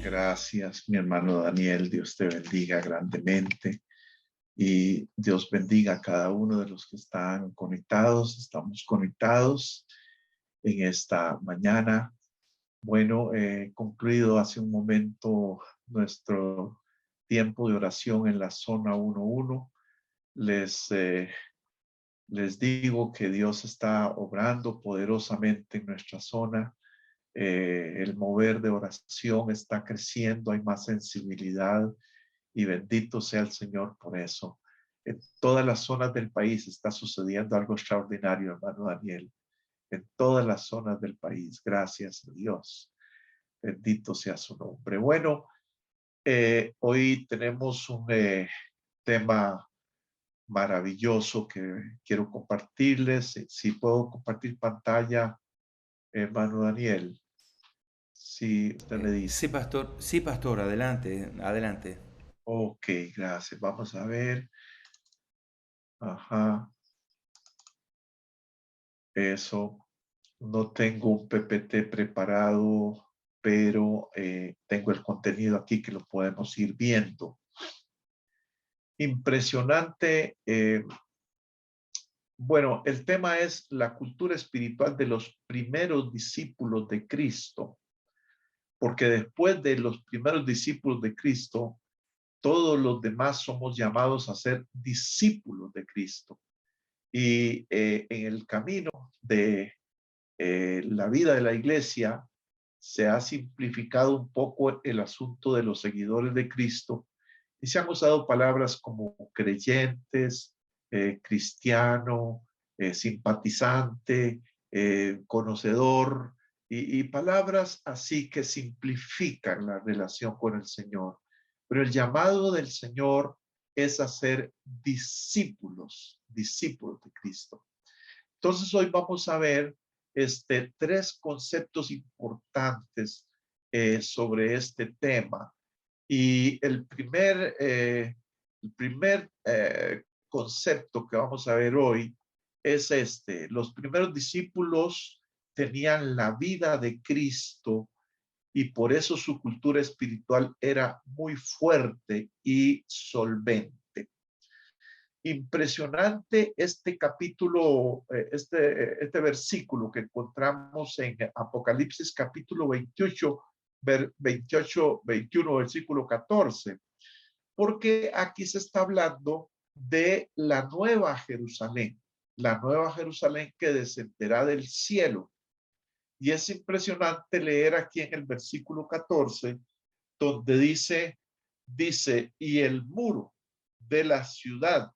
Gracias, mi hermano Daniel. Dios te bendiga grandemente y Dios bendiga a cada uno de los que están conectados. Estamos conectados en esta mañana. Bueno, concluido hace un momento nuestro tiempo de oración en la zona 1:1. Les digo que Dios está obrando poderosamente en nuestra zona. El mover de oración está creciendo, hay más sensibilidad y bendito sea el Señor por eso. En todas las zonas del país está sucediendo algo extraordinario, hermano Daniel. En todas las zonas del país, gracias a Dios. Bendito sea su nombre. Bueno, hoy tenemos un tema maravilloso que quiero compartirles. Si puedo compartir pantalla, hermano Daniel. Si usted me dice. Sí, pastor, adelante, adelante. Ok, gracias. Vamos a ver. Ajá, eso. No tengo un PPT preparado, pero tengo el contenido aquí que lo podemos ir viendo. Impresionante. Bueno, el tema es la cultura espiritual de los primeros discípulos de Cristo, porque después de los primeros discípulos de Cristo, todos los demás somos llamados a ser discípulos de Cristo. Y en el camino de la vida de la iglesia se ha simplificado un poco el asunto de los seguidores de Cristo y se han usado palabras como creyentes, cristiano, simpatizante, conocedor y palabras así que simplifican la relación con el Señor. Pero el llamado del Señor es a ser discípulos, discípulos de Cristo. Entonces hoy vamos a ver tres conceptos importantes sobre este tema. Y el primer concepto que vamos a ver hoy es este. Los primeros discípulos tenían la vida de Cristo y por eso su cultura espiritual era muy fuerte y solvente. Impresionante este capítulo, este versículo que encontramos en Apocalipsis capítulo 28, 21, versículo 14, porque aquí se está hablando de la nueva Jerusalén que descenderá del cielo. Y es impresionante leer aquí en el versículo 14, donde dice, y el muro de la ciudad,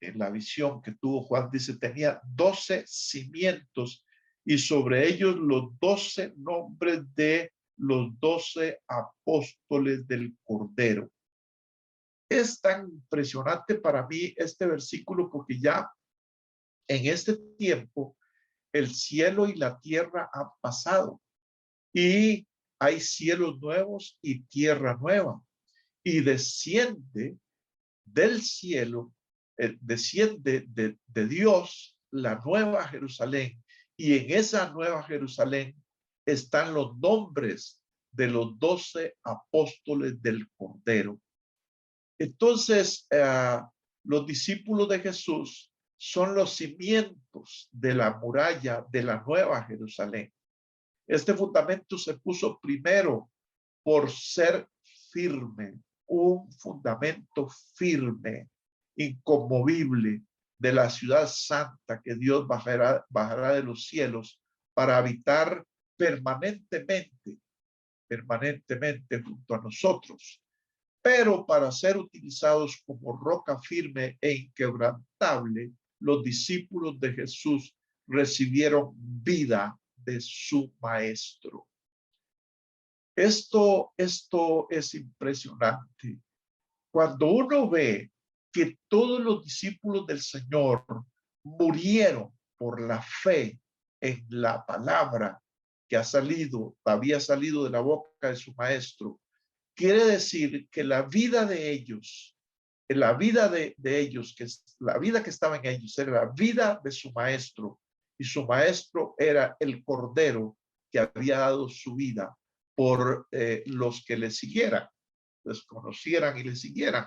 en la visión que tuvo Juan, dice, tenía 12 cimientos y sobre ellos los 12 nombres de los 12 apóstoles del Cordero. Es tan impresionante para mí este versículo porque ya en este tiempo el cielo y la tierra han pasado y hay cielos nuevos y tierra nueva y desciende del cielo, desciende de Dios la nueva Jerusalén y en esa nueva Jerusalén están los nombres de los 12 apóstoles del Cordero. Entonces, los discípulos de Jesús son los cimientos de la muralla de la nueva Jerusalén. Este fundamento se puso primero por ser firme, un fundamento firme, inconmovible de la ciudad santa que Dios bajará de los cielos para habitar permanentemente junto a nosotros, pero para ser utilizados como roca firme e inquebrantable, los discípulos de Jesús recibieron vida de su maestro. Esto es impresionante. Cuando uno ve que todos los discípulos del Señor murieron por la fe en la palabra que había salido de la boca de su maestro, quiere decir que la vida de ellos, la vida de ellos, que la vida que estaba en ellos, era la vida de su maestro, y su maestro era el Cordero que había dado su vida por los que le siguieran, les conocieran y le siguieran.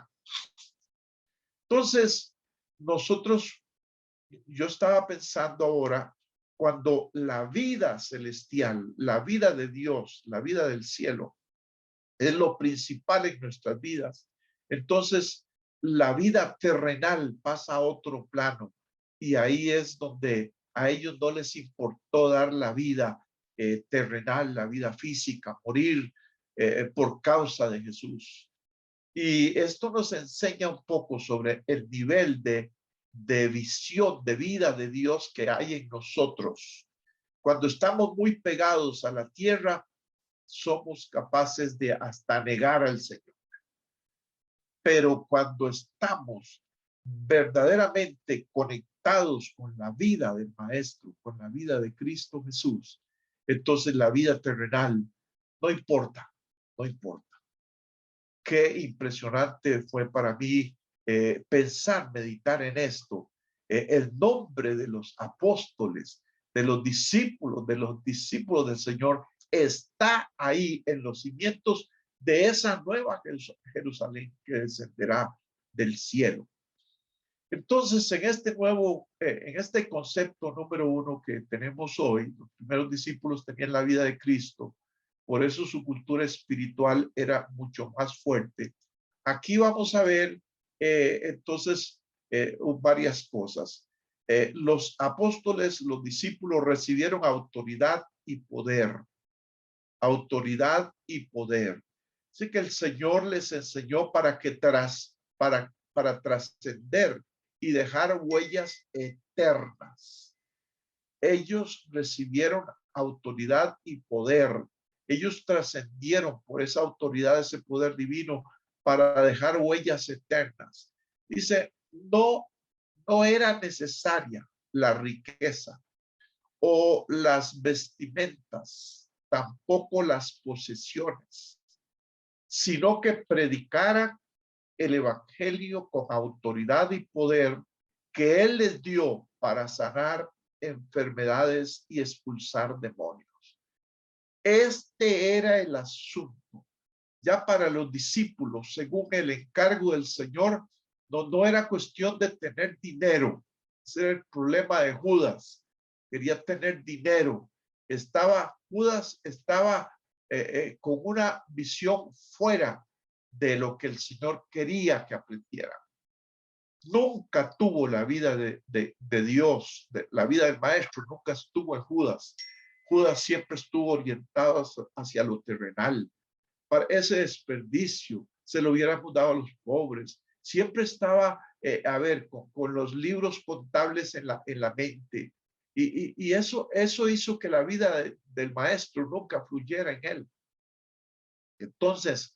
Entonces, yo estaba pensando ahora, cuando la vida celestial, la vida de Dios, la vida del cielo, es lo principal en nuestras vidas, entonces la vida terrenal pasa a otro plano y ahí es donde a ellos no les importó dar la vida terrenal, la vida física, morir por causa de Jesús. Y esto nos enseña un poco sobre el nivel de visión, de vida de Dios que hay en nosotros. Cuando estamos muy pegados a la tierra, somos capaces de hasta negar al Señor. Pero cuando estamos verdaderamente conectados con la vida del Maestro, con la vida de Cristo Jesús, entonces la vida terrenal no importa, no importa. Qué impresionante fue para mí pensar, meditar en esto. El nombre de los apóstoles, de los discípulos del Señor está ahí en los cimientos de esa nueva Jerusalén que descenderá del cielo. Entonces, en este concepto número 1 que tenemos hoy, los primeros discípulos tenían la vida de Cristo, por eso su cultura espiritual era mucho más fuerte. Aquí vamos a ver entonces varias cosas. Los apóstoles, los discípulos recibieron autoridad y poder. Autoridad y poder. Así que el Señor les enseñó para trascender y dejar huellas eternas. Ellos recibieron autoridad y poder. Ellos trascendieron por esa autoridad, ese poder divino para dejar huellas eternas. Dice, no era necesaria la riqueza o las vestimentas, tampoco las posesiones, sino que predicaran el evangelio con autoridad y poder que Él les dio para sanar enfermedades y expulsar demonios. Este era el asunto. Ya para los discípulos, según el encargo del Señor, no era cuestión de tener dinero. Ese era el problema de Judas. Quería tener dinero. Judas estaba con una visión fuera de lo que el Señor quería que aprendiera. Nunca tuvo la vida de Dios, la vida del Maestro, nunca estuvo en Judas. Judas siempre estuvo orientado hacia lo terrenal. Para ese desperdicio se lo hubiéramos dado a los pobres. Siempre estaba, con los libros contables en la mente. Y eso hizo que la vida del Maestro nunca fluyera en él. Entonces,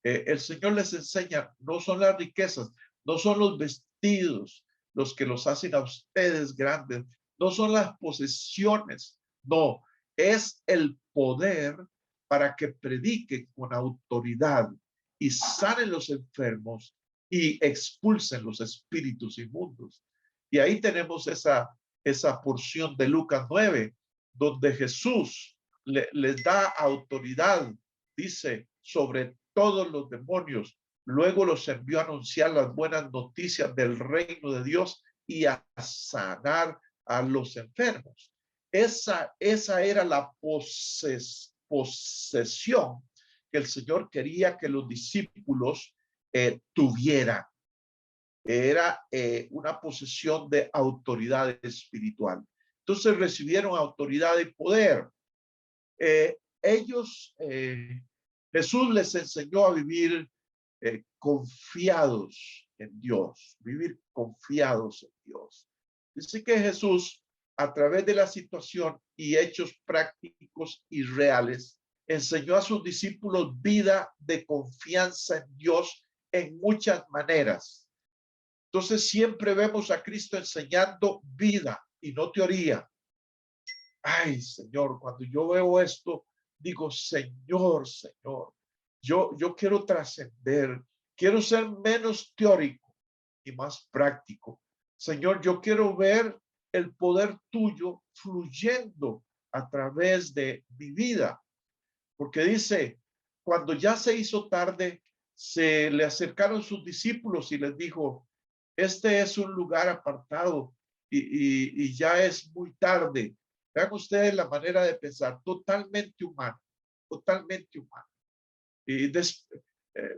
el Señor les enseña, no son las riquezas, no son los vestidos los que los hacen a ustedes grandes, no son las posesiones, no, es el poder para que prediquen con autoridad y sanen los enfermos y expulsen los espíritus inmundos. Y ahí tenemos esa porción de Lucas 9, donde Jesús les da autoridad, dice, sobre todos los demonios. Luego los envió a anunciar las buenas noticias del reino de Dios y a sanar a los enfermos. Esa era la posesión que el Señor quería que los discípulos tuvieran. Era una posesión de autoridad espiritual. Entonces recibieron autoridad y poder. Jesús les enseñó a vivir confiados en Dios, vivir confiados en Dios. Dice que Jesús, a través de la situación y hechos prácticos y reales, enseñó a sus discípulos vida de confianza en Dios en muchas maneras. Entonces siempre vemos a Cristo enseñando vida y no teoría. Ay, Señor, cuando yo veo esto, digo, Señor, yo quiero trascender, quiero ser menos teórico y más práctico. Señor, yo quiero ver el poder tuyo fluyendo a través de mi vida. porque dice, cuando ya se hizo tarde, se le acercaron sus discípulos y les dijo, este es un lugar apartado y ya es muy tarde. Vean ustedes la manera de pensar, totalmente humana, totalmente humana. Y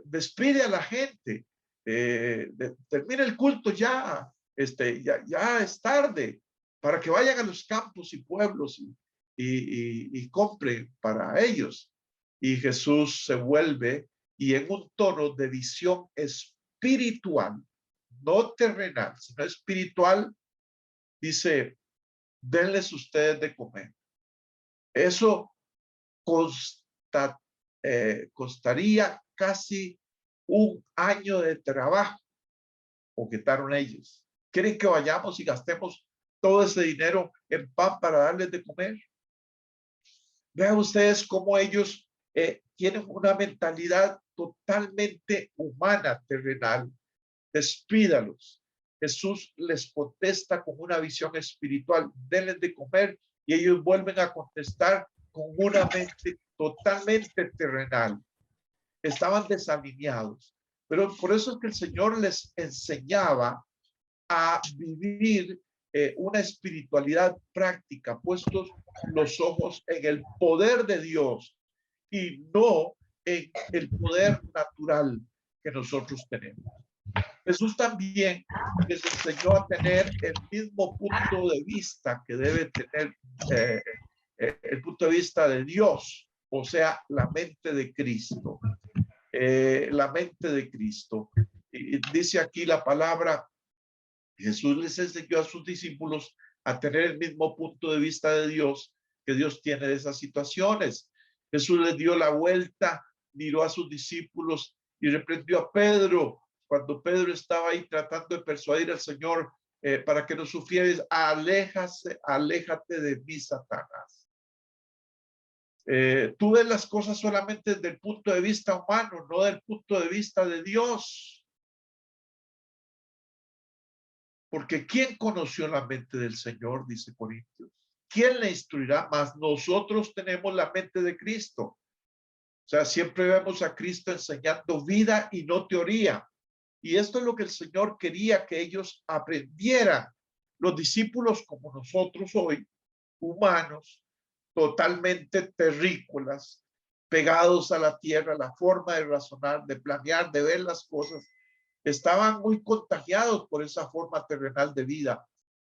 despide a la gente, termina el culto ya, ya es tarde, para que vayan a los campos y pueblos y compren para ellos. Y Jesús se vuelve y en un tono de visión espiritual, no terrenal, sino espiritual, dice, denles ustedes de comer. Eso costaría casi un año de trabajo, objetaron ellos. ¿Quieren que vayamos y gastemos todo ese dinero en pan para darles de comer? Vean ustedes cómo ellos tienen una mentalidad totalmente humana, terrenal. Despídalos. Jesús les contesta con una visión espiritual, denles de comer, y ellos vuelven a contestar con una mente totalmente terrenal. Estaban desalineados, pero por eso es que el Señor les enseñaba a vivir una espiritualidad práctica, puestos los ojos en el poder de Dios y no en el poder natural que nosotros tenemos. Jesús también les enseñó a tener el mismo punto de vista que debe tener el punto de vista de Dios, o sea, la mente de Cristo. La mente de Cristo. Y dice aquí la palabra, Jesús les enseñó a sus discípulos a tener el mismo punto de vista de Dios que Dios tiene de esas situaciones. Jesús les dio la vuelta, miró a sus discípulos y reprendió a Pedro cuando Pedro estaba ahí tratando de persuadir al Señor para que no sufrieras. Aléjate de mí, Satanás. Tú ves las cosas solamente desde el punto de vista humano, no del punto de vista de Dios. Porque ¿quién conoció la mente del Señor? Dice Corintios. ¿Quién le instruirá? Más nosotros tenemos la mente de Cristo. O sea, siempre vemos a Cristo enseñando vida y no teoría. Y esto es lo que el Señor quería que ellos aprendieran. Los discípulos como nosotros hoy, humanos, totalmente terrícolas, pegados a la tierra, la forma de razonar, de planear, de ver las cosas, estaban muy contagiados por esa forma terrenal de vida.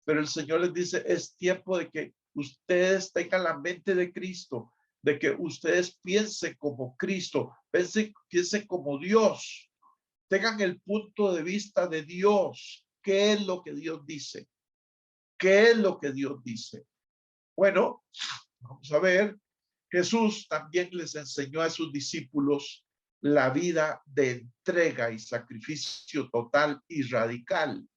Pero el Señor les dice, es tiempo de que ustedes tengan la mente de Cristo, de que ustedes piensen como Cristo, piensen como Dios, tengan el punto de vista de Dios. ¿Qué es lo que Dios dice? ¿Qué es lo que Dios dice? Bueno, vamos a ver. Jesús también les enseñó a sus discípulos la vida de entrega y sacrificio total y radical.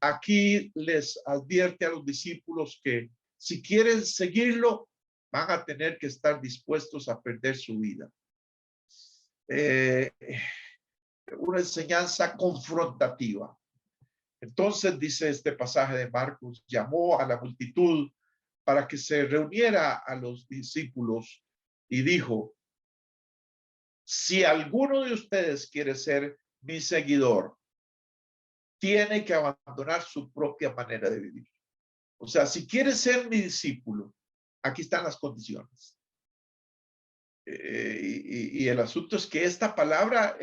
Aquí les advierte a los discípulos que si quieren seguirlo, van a tener que estar dispuestos a perder su vida. Una enseñanza confrontativa. Entonces, dice este pasaje de Marcos, llamó a la multitud para que se reuniera a los discípulos y dijo, si alguno de ustedes quiere ser mi seguidor, tiene que abandonar su propia manera de vivir. O sea, si quiere ser mi discípulo, aquí están las condiciones. Y el asunto es que esta palabra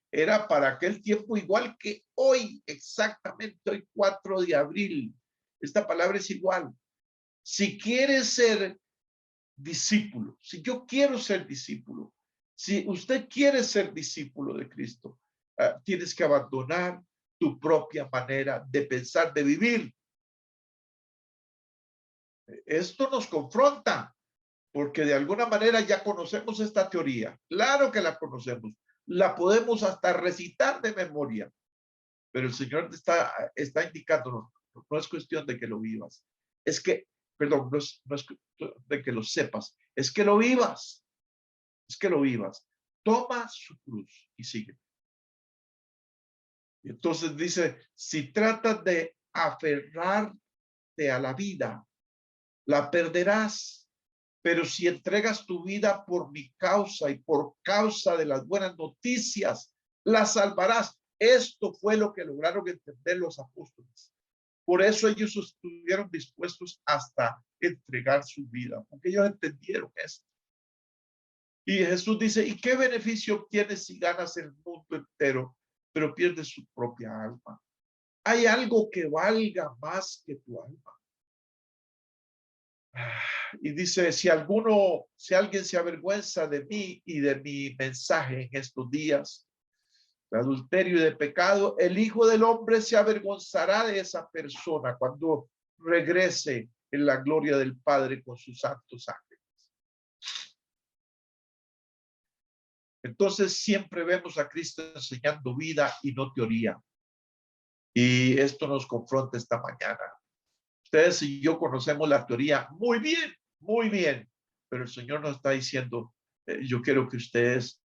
era para aquel tiempo igual que hoy, exactamente hoy 4 de abril. Esta palabra es igual. Si quieres ser discípulo, si yo quiero ser discípulo, si usted quiere ser discípulo de Cristo, tienes que abandonar tu propia manera de pensar, de vivir. Esto nos confronta, porque de alguna manera ya conocemos esta teoría. Claro que la conocemos, la podemos hasta recitar de memoria, pero el Señor está indicándonos, no es cuestión de que lo vivas, es que, perdón, no es de que lo sepas, es que lo vivas, es que lo vivas. Toma su cruz y sigue. Y entonces dice, si tratas de aferrarte a la vida, la perderás. Pero si entregas tu vida por mi causa y por causa de las buenas noticias, la salvarás. Esto fue lo que lograron entender los apóstoles. Por eso ellos estuvieron dispuestos hasta entregar su vida, porque ellos entendieron esto. Y Jesús dice, ¿y qué beneficio obtienes si ganas el mundo entero, pero pierdes su propia alma? ¿Hay algo que valga más que tu alma? Y dice, si alguien se avergüenza de mí y de mi mensaje en estos días de adulterio y de pecado, el Hijo del Hombre se avergonzará de esa persona cuando regrese en la gloria del Padre con sus santos ángeles. Entonces siempre vemos a Cristo enseñando vida y no teoría. Y esto nos confronta esta mañana. Ustedes y yo conocemos la teoría muy bien, pero el Señor nos está diciendo, yo quiero que ustedes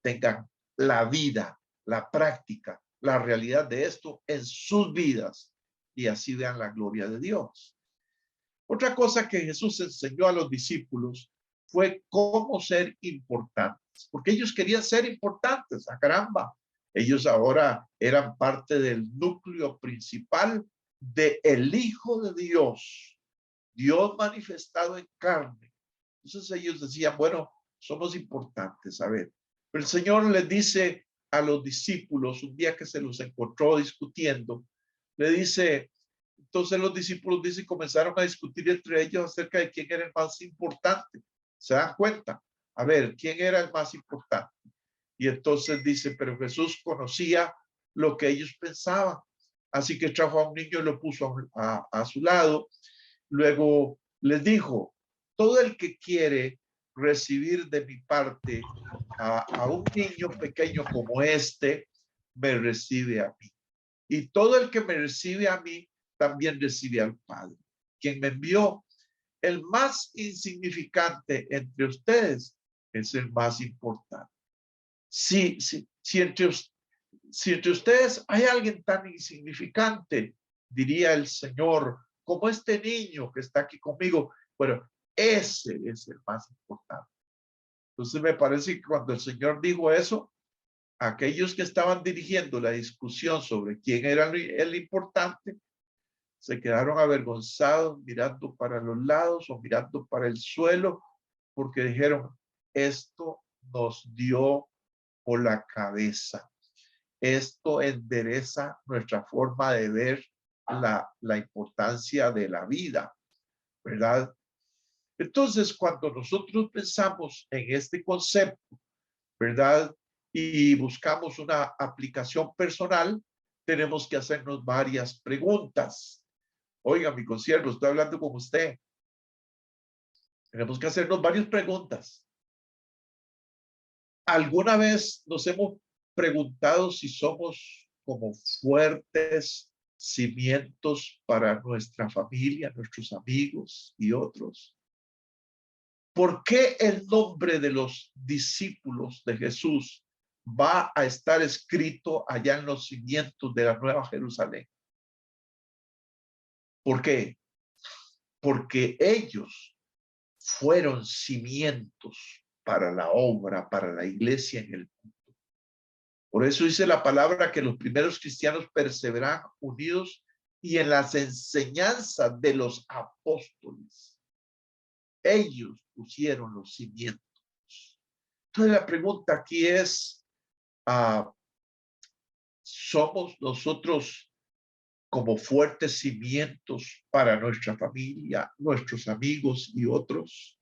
tengan la vida, la práctica, la realidad de esto en sus vidas y así vean la gloria de Dios. Otra cosa que Jesús enseñó a los discípulos fue cómo ser importantes, porque ellos querían ser importantes, a caramba. Ellos ahora eran parte del núcleo principal de el Hijo de Dios, Dios manifestado en carne. Entonces ellos decían, bueno, somos importantes, a ver. Pero el Señor les dice a los discípulos, un día que se los encontró discutiendo, le dice, entonces los discípulos dicen, comenzaron a discutir entre ellos acerca de quién era el más importante. ¿Se dan cuenta? A ver, ¿quién era el más importante? Y entonces dice, pero Jesús conocía lo que ellos pensaban. Así que trajo a un niño y lo puso a su lado. Luego les dijo, todo el que quiere recibir de mi parte a un niño pequeño como este, me recibe a mí. Y todo el que me recibe a mí, también recibe al Padre, quien me envió. El más insignificante entre ustedes es el más importante. Si entre ustedes hay alguien tan insignificante, diría el Señor, como este niño que está aquí conmigo, bueno, ese es el más importante. Entonces me parece que cuando el Señor dijo eso, aquellos que estaban dirigiendo la discusión sobre quién era el importante, se quedaron avergonzados mirando para los lados o mirando para el suelo, porque dijeron, esto nos dio por la cabeza. Esto endereza nuestra forma de ver la importancia de la vida, ¿verdad? Entonces, cuando nosotros pensamos en este concepto, ¿verdad? Y buscamos una aplicación personal, tenemos que hacernos varias preguntas. Oiga, mi consiervo, estoy hablando con usted. Tenemos que hacernos varias preguntas. ¿Alguna vez nos hemos preguntado si somos como fuertes cimientos para nuestra familia, nuestros amigos y otros? ¿Por qué el nombre de los discípulos de Jesús va a estar escrito allá en los cimientos de la Nueva Jerusalén? ¿Por qué? Porque ellos fueron cimientos para la obra, para la iglesia en el mundo. Por eso dice la palabra que los primeros cristianos perseveran unidos y en las enseñanzas de los apóstoles. Ellos pusieron los cimientos. Entonces la pregunta aquí es, ¿somos nosotros como fuertes cimientos para nuestra familia, nuestros amigos y otros?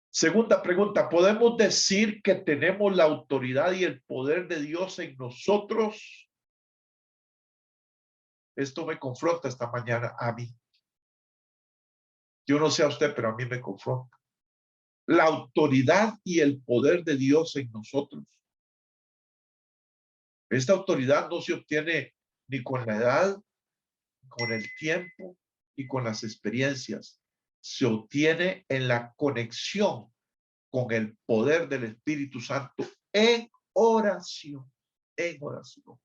Segunda pregunta, ¿podemos decir que tenemos la autoridad y el poder de Dios en nosotros? Esto me confronta esta mañana a mí. Yo no sé a usted, pero a mí me confronta. La autoridad y el poder de Dios en nosotros. Esta autoridad no se obtiene ni con la edad, con el tiempo y con las experiencias. Se obtiene en la conexión con el poder del Espíritu Santo en oración, en oración,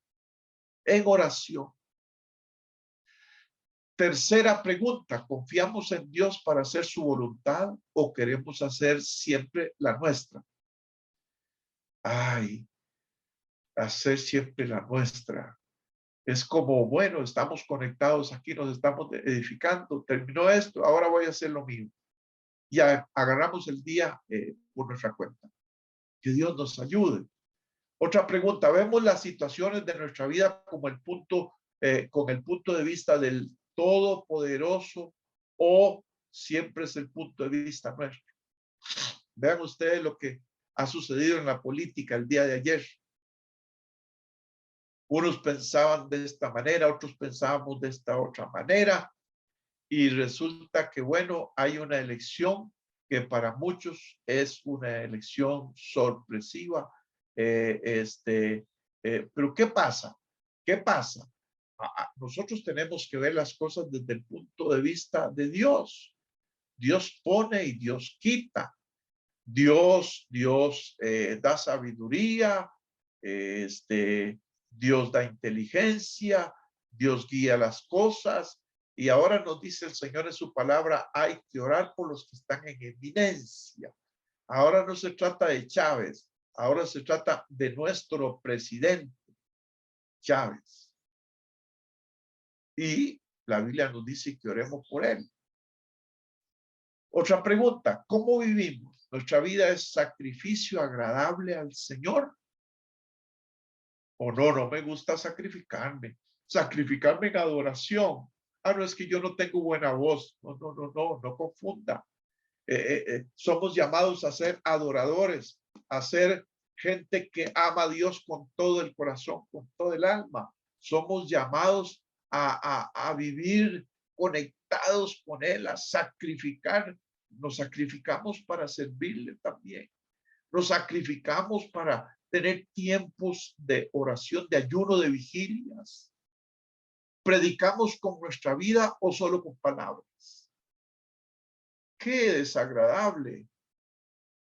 en oración. Tercera pregunta, ¿confiamos en Dios para hacer su voluntad o queremos hacer siempre la nuestra? Ay, hacer siempre la nuestra. Es como, bueno, estamos conectados aquí, nos estamos edificando, terminó esto, ahora voy a hacer lo mío. Ya agarramos el día por nuestra cuenta. Que Dios nos ayude. Otra pregunta, ¿vemos las situaciones de nuestra vida como el punto, con el punto de vista del Todopoderoso o siempre es el punto de vista nuestro? Vean ustedes lo que ha sucedido en la política el día de ayer. Unos pensaban de esta manera, otros pensábamos de esta otra manera, y resulta que, bueno, hay una elección que para muchos es una elección sorpresiva. Pero ¿qué pasa? ¿Qué pasa? Nosotros tenemos que ver las cosas desde el punto de vista de Dios. Dios pone y Dios quita. Dios da sabiduría, Dios da inteligencia, Dios guía las cosas. Y ahora nos dice el Señor en su palabra, hay que orar por los que están en eminencia. Ahora no se trata de Chávez, ahora se trata de nuestro presidente, Chávez. Y la Biblia nos dice que oremos por él. Otra pregunta, ¿cómo vivimos? ¿Nuestra vida es sacrificio agradable al Señor? ¿O no? No me gusta sacrificarme. Sacrificarme en adoración. Ah, no, es que yo no tengo buena voz. No, no, no, no, no confunda. Somos llamados a ser adoradores, a ser gente que ama a Dios con todo el corazón, con todo el alma. Somos llamados a vivir conectados con Él, a sacrificar. Nos sacrificamos para servirle también. Nos sacrificamos para tener tiempos de oración, de ayuno, de vigilias. ¿Predicamos con nuestra vida o solo con palabras? Qué desagradable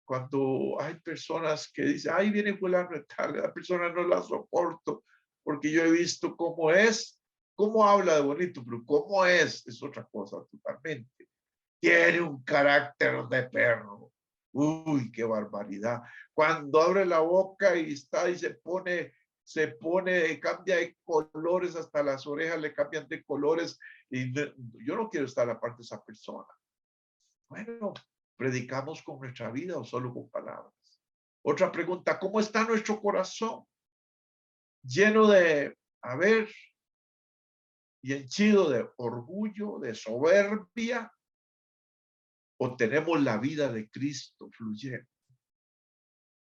cuando hay personas que dicen, ay, viene fulano de tal, la persona no la soporto porque yo he visto cómo es, cómo habla de bonito, pero cómo es otra cosa totalmente. Tiene un carácter de perro. Uy, qué barbaridad. Cuando abre la boca y está y se pone, cambia de colores, hasta las orejas le cambian de colores. Y yo no quiero estar aparte de esa persona. Bueno, ¿predicamos con nuestra vida o solo con palabras? Otra pregunta, ¿cómo está nuestro corazón? Lleno de, y henchido de orgullo, de soberbia, o tenemos la vida de Cristo fluyendo.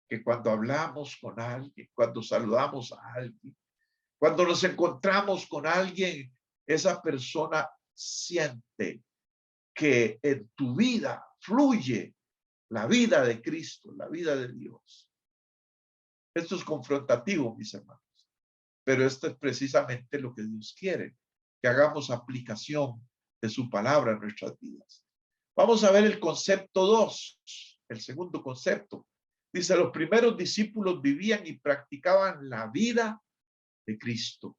Que cuando hablamos con alguien, cuando saludamos a alguien, cuando nos encontramos con alguien, esa persona siente que en tu vida fluye la vida de Cristo, la vida de Dios. Esto es confrontativo, mis hermanos, pero esto es precisamente lo que Dios quiere, que hagamos aplicación de su palabra en nuestras vidas. Vamos a ver el concepto 2, el segundo concepto. Dice, los primeros discípulos vivían y practicaban la vida de Cristo.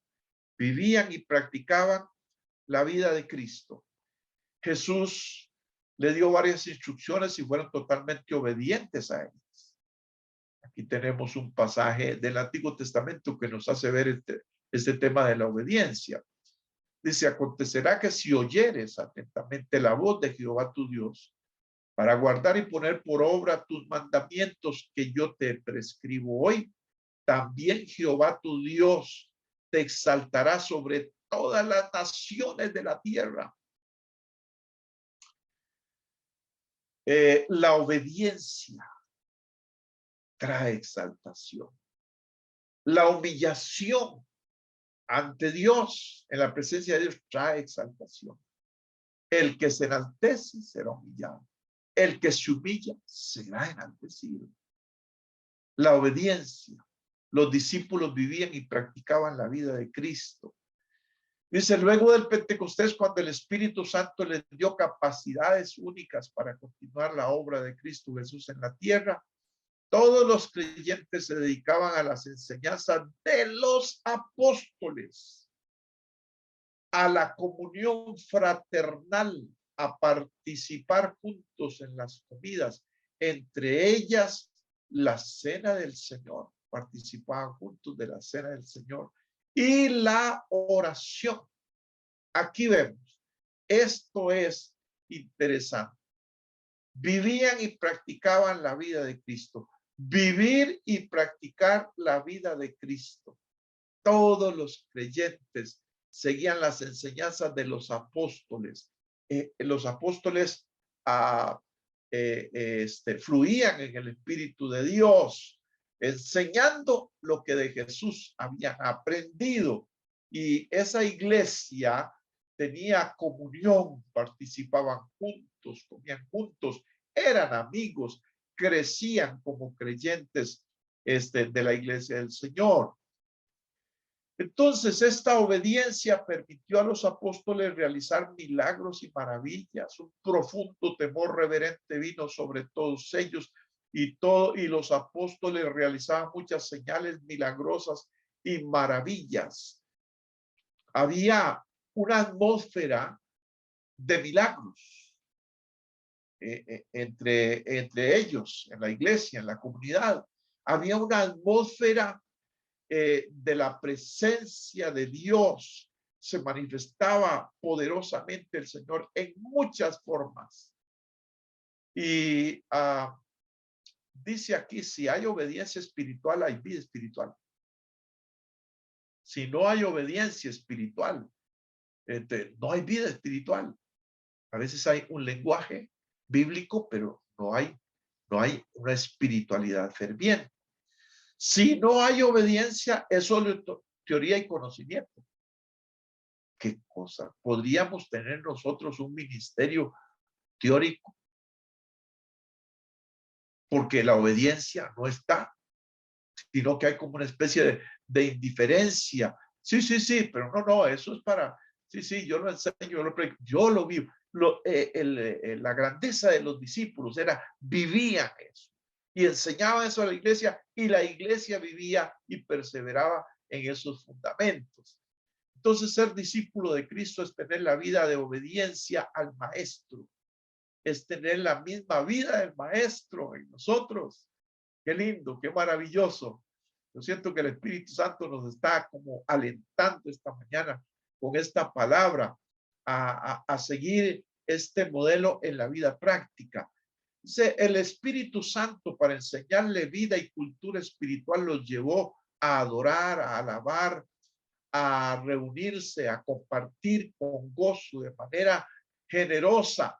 Vivían y practicaban la vida de Cristo. Jesús le dio varias instrucciones y fueron totalmente obedientes a ellas. Aquí tenemos un pasaje del Antiguo Testamento que nos hace ver este tema de la obediencia. Dice, acontecerá que si oyeres atentamente la voz de Jehová tu Dios, para guardar y poner por obra tus mandamientos que yo te prescribo hoy, también Jehová tu Dios te exaltará sobre todas las naciones de la tierra. La obediencia trae exaltación. La humillación ante Dios, en la presencia de Dios, trae exaltación. El que se enaltece será humillado. El que se humilla será enaltecido. La obediencia. Los discípulos vivían y practicaban la vida de Cristo. Dice, luego del Pentecostés, cuando el Espíritu Santo les dio capacidades únicas para continuar la obra de Cristo Jesús en la tierra, todos los creyentes se dedicaban a las enseñanzas de los apóstoles, a la comunión fraternal, a participar juntos en las comidas, entre ellas la cena del Señor. Participaban juntos de la cena del Señor y la oración. Aquí vemos, esto es interesante. Vivían y practicaban la vida de Cristo. Vivir y practicar la vida de Cristo. Todos los creyentes seguían las enseñanzas de los apóstoles. Los apóstoles fluían en el Espíritu de Dios, enseñando lo que de Jesús habían aprendido. Y esa iglesia tenía comunión, participaban juntos, comían juntos, eran amigos, crecían como creyentes de la iglesia del Señor. Entonces, esta obediencia permitió a los apóstoles realizar milagros y maravillas. Un profundo temor reverente vino sobre todos ellos y los apóstoles realizaban muchas señales milagrosas y maravillas. Había una atmósfera de milagros entre ellos, en la iglesia, en la comunidad. Había una atmósfera de la presencia de Dios. Se manifestaba poderosamente el Señor en muchas formas. Y dice aquí, si hay obediencia espiritual, hay vida espiritual. Si no hay obediencia espiritual, no hay vida espiritual. A veces hay un lenguaje bíblico, pero no hay una espiritualidad ferviente. Si no hay obediencia, es solo teoría y conocimiento. ¿Qué cosa? ¿Podríamos tener nosotros un ministerio teórico? Porque la obediencia no está, sino que hay como una especie de indiferencia. Sí, pero no, eso es para, sí, yo lo enseño, yo lo vivo. La grandeza de los discípulos vivían eso y enseñaban eso a la iglesia y la iglesia vivía y perseveraba en esos fundamentos. Entonces, ser discípulo de Cristo es tener la vida de obediencia al Maestro, es tener la misma vida del Maestro en nosotros. Qué lindo, qué maravilloso. Yo siento que el Espíritu Santo nos está como alentando esta mañana con esta palabra a seguir este modelo en la vida práctica. Dice, el Espíritu Santo para enseñarle vida y cultura espiritual los llevó a adorar, a alabar, a reunirse, a compartir con gozo de manera generosa.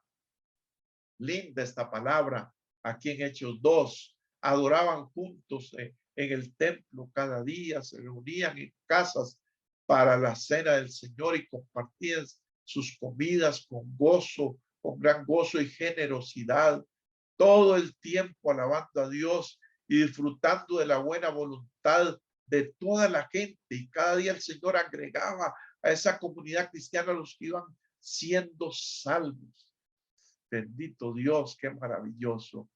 Linda esta palabra aquí en Hechos 2. Adoraban juntos en el templo cada día, se reunían en casas para la cena del Señor y compartían sus comidas con gozo, con gran gozo y generosidad, todo el tiempo alabando a Dios y disfrutando de la buena voluntad de toda la gente. Y cada día el Señor agregaba a esa comunidad cristiana a los que iban siendo salvos. Bendito Dios, qué maravilloso.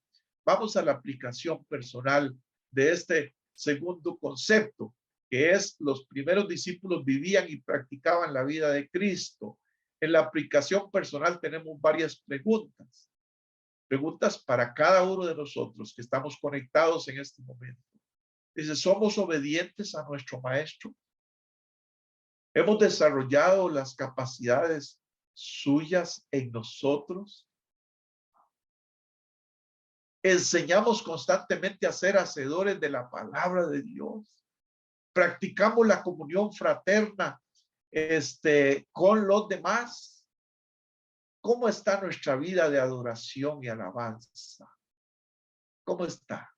Vamos a la aplicación personal de este segundo concepto, que es los primeros discípulos vivían y practicaban la vida de Cristo. En la aplicación personal tenemos varias preguntas. Preguntas para cada uno de nosotros que estamos conectados en este momento. Dice, ¿somos obedientes a nuestro Maestro? ¿Hemos desarrollado las capacidades suyas en nosotros? ¿Enseñamos constantemente a ser hacedores de la palabra de Dios? ¿Practicamos la comunión fraterna con los demás? ¿Cómo está nuestra vida de adoración y alabanza? ¿Cómo está?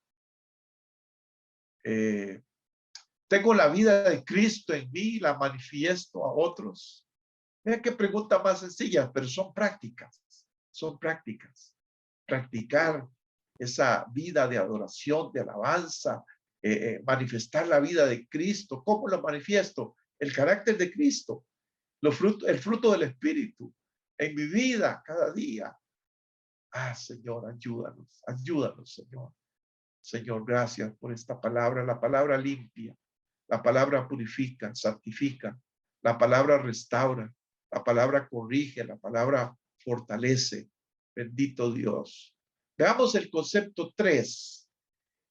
¿Tengo la vida de Cristo en mí? ¿La manifiesto a otros? Mira qué pregunta más sencilla, pero son prácticas. Son prácticas. Practicar esa vida de adoración, de alabanza, manifestar la vida de Cristo. ¿Cómo lo manifiesto? El carácter de Cristo, el fruto del Espíritu en mi vida cada día. Señor, ayúdanos, Señor. Señor, gracias por esta palabra, la palabra limpia, la palabra purifica, santifica, la palabra restaura, La palabra corrige, la palabra fortalece. Bendito Dios. Veamos el concepto 3.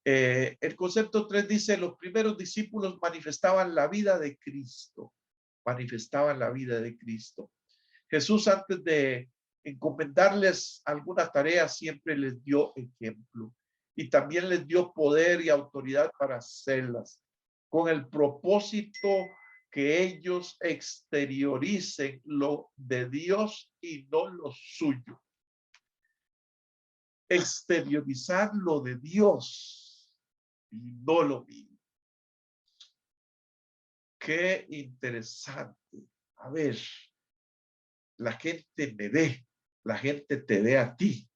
El concepto 3 dice, los primeros discípulos manifestaban la vida de Cristo. Manifestaban la vida de Cristo. Jesús, antes de encomendarles alguna tarea, siempre les dio ejemplo y también les dio poder y autoridad para hacerlas, con el propósito que ellos exterioricen lo de Dios y no lo suyo. Exteriorizar lo de Dios y no lo mío. Qué interesante. A ver, la gente me ve, la gente te ve a ti,